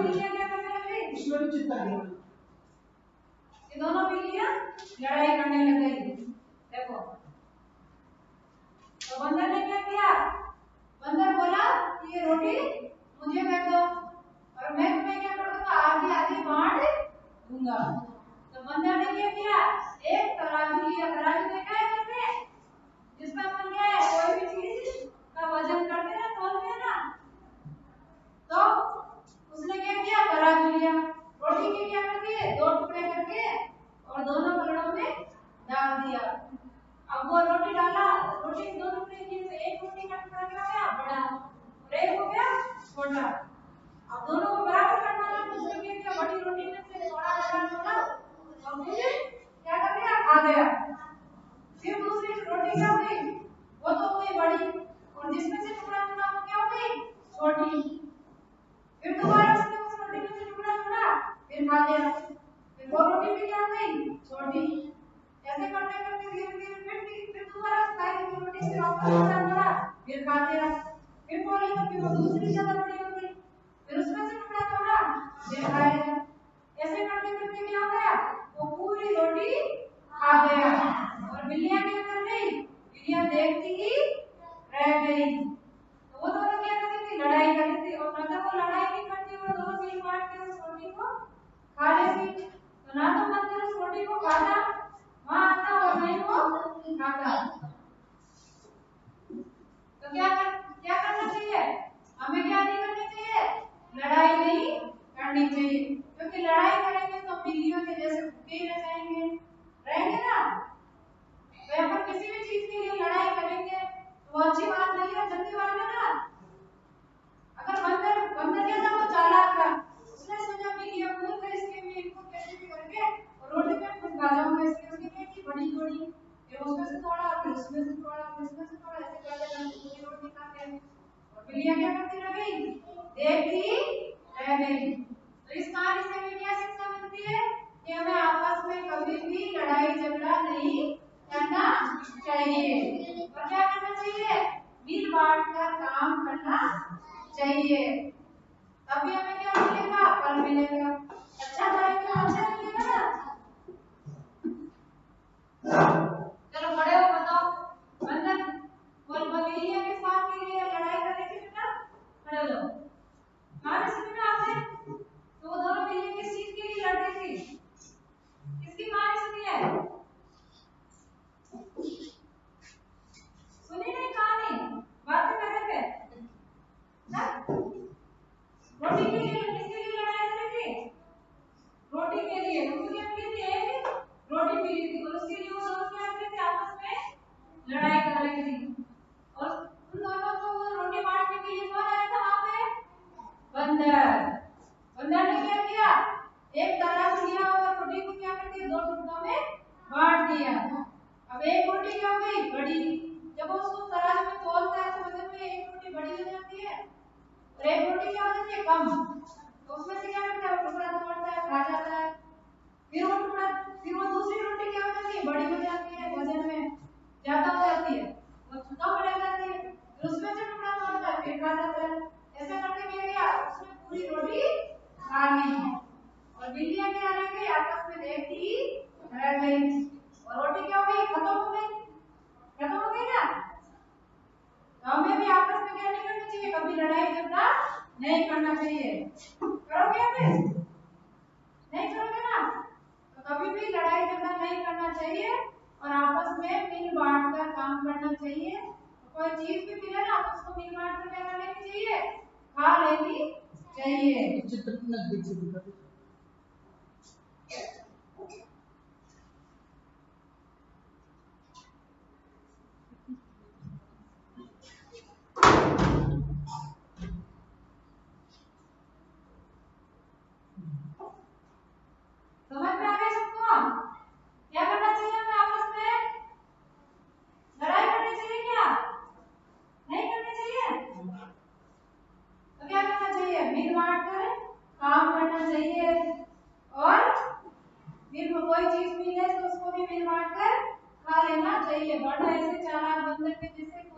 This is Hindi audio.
बिल्लियां क्या करने लग गई? इसमें भी चित्ता गई। ये दोनों बिल्लियां लड़ाई करने लग गई। देखो तो बंदर ने क्या किया? बंदर बोला कि ये रोटी मुझे दे दो और मैं तुम्हें क्या कर दूंगा, आधी आधी बांट दूंगा। तो बंदर ने क्या किया? एक तराजू लिया। तराजू देखा है किसने? जिसमें अपन क्या है, कोई भी चीज का वजन करते हैं, तोलते हैं ना, तो उसने क्या किया? तराजू लिया। रोटी के क्या कर दिए? दो टुकड़े करके और दोनों पलड़ों में डाल दिया। अब वो रोटी डाला, रोटी दो टुकड़े किए तो एक रोटी का टुकड़ा क्या हो गया? बड़ा, और एक हो गया छोटा। अब दोनों को बराबर करना है तो उसने क्या किया? बड़ी रोटी में से थोड़ा थोड़ा और फिर क्या कर दिया? खा गया। फिर दूसरी रोटी क्या हुई? वो तो हुई बड़ी, और जिसमें से टुकड़ा टुकड़ा वो क्या हो गई? छोटी। फिर दोबारा उसने उस रोटी में से टुकड़ा टुकड़ा फिर खा गया। फिर वो रोटी भी क्या हो गई? छोटी। ऐसे करते करते धीरे धीरे फिर दोबारा खाई की रोटी से वापस टुकड़ा टुकड़ा फिर खा गया। फिर बोले तो फिर वो दूसरी ज्यादा बड़ी हो गई, फिर उसमें से टुकड़ा टुकड़ा फिर खाया। ऐसे करते करते क्या हो गया? वो पूरी रोटी खा गया। और बिल्लियां क्या कर गई? बिल्लियां देखती ही रह गई। तो वो दोनों क्या करती थी? लड़ाई करती थी। और ना तो वो लड़ाई नहीं करती, वो दोनों मिल बांट के उस रोटी को खा लेती। तो ना तो बंदर उस रोटी को खाता वहां आता और नहीं वो खाता। तो क्या करना चाहिए? हमें क्या नहीं करना चाहिए? लड़ाई नहीं करनी चाहिए, क्योंकि लड़ाई करेंगे तो बिल्लियों के जैसे भूखे ही रह जाएंगे, रहेंगे ना। तो अपन किसी भी चीज के लिए लड़ाई करेंगे तो वो अच्छी बात नहीं है, गंदी बात है ना। अगर बंदर क्या था? वो चालाक था, उसने सोचा बिल्लियां मूर्ख है, इसके लिए इनको कैसे भी करके और रोटी में कुछ बाजाऊंगा। इसलिए उसने क्या की? बड़ी बड़ी फिर उसमें से थोड़ा, फिर उसमें से थोड़ा, फिर उसमें से थोड़ा, ऐसे करते करते पूरी रोटी खा गए। और बिल्लियां क्या करती रह गई? देखती रह गई। तो इस कहानी से हमें क्या शिक्षा मिलती है? कि हमें आपस में कभी भी लड़ाई झगड़ा नहीं करना चाहिए, और क्या करना चाहिए? मिल बांट कर काम करना चाहिए। तभी हमें क्या मिलेगा? फल मिलेगा। अच्छा करेंगे तो अच्छा मिलेगा ना। चलो खड़े हो, बताओ। बंदर बिल्लियां के साथ के लिए लड़ाई करने की बेटा खड़े हो जाओ। कहानी सुनी ना आपने? तो वो दोनों बिल्लियां किस चीज के लिए लड़ रही थी? किसकी कहानी सुनी है? सुनी नहीं कहानी? बातें कर रहे थे ना? रोटी के लिए किसके लिए लड़ाई कर रही थी? रोटी के लिए। उनको क्या मिली थी? एक रोटी मिली थी, और उसके लिए वो दोनों क्या कर रहे थे? आपस में लड़ाई कर रही थी। और उन दोनों को वो रोटी बांटने के लिए कौन आया था वहां पे? बंदर। बंदर ने क्या किया? एक तराजू लिया और रोटी को क्या कर दिया? दो टुकड़ों में बांट दिया। अब एक रोटी क्या हो गई? बड़ी। जब वो उसको तराजू में तोलता है तो वजन में एक रोटी बड़ी हो जाती है और एक रोटी क्या हो जाती है? कम। तो उसमें से क्या करता है? वो टुकड़ा तोड़ता है, खा जाता है। फिर वो दूसरी रोटी क्या हो जाती है? बड़ी हो जाती है, वजन में ज्यादा हो जाती है, वो कम रह जाती है। फिर उसमें से टुकड़ा तोड़ता है, फिर खा जाता है। ऐसा करके क्या किया? उसने पूरी रोटी खा ली। और बिल्लियां क्या रह गई? आपस में देखती रह गई। और रोटी क्या हो गई? खत्म हो गई। खत्म हो गई ना। तो हमें भी आपस में क्या नहीं करना चाहिए? कभी लड़ाई झगड़ा नहीं करना चाहिए। करोगे फिर? नहीं करोगे ना। तो कभी भी लड़ाई झगड़ा नहीं करना चाहिए और आपस में मिल बांट कर काम करना चाहिए। तो कोई चीज भी मिले ना तो उसको मिल बांट कर क्या कर लेनी चाहिए? खा लेनी चाहिए। चित्र नजदीक से दिखा दो। समझ में आ गई सबको? क्या करना चाहिए हमें आपस में? लड़ाई करनी चाहिए क्या? नहीं करनी चाहिए। तो क्या करना चाहिए? मिल बांट कर काम करना चाहिए। और फिर कोई चीज मिले तो उसको भी मिल बांट कर खा लेना चाहिए, वरना ऐसे चालाक बंदर के जैसे कोई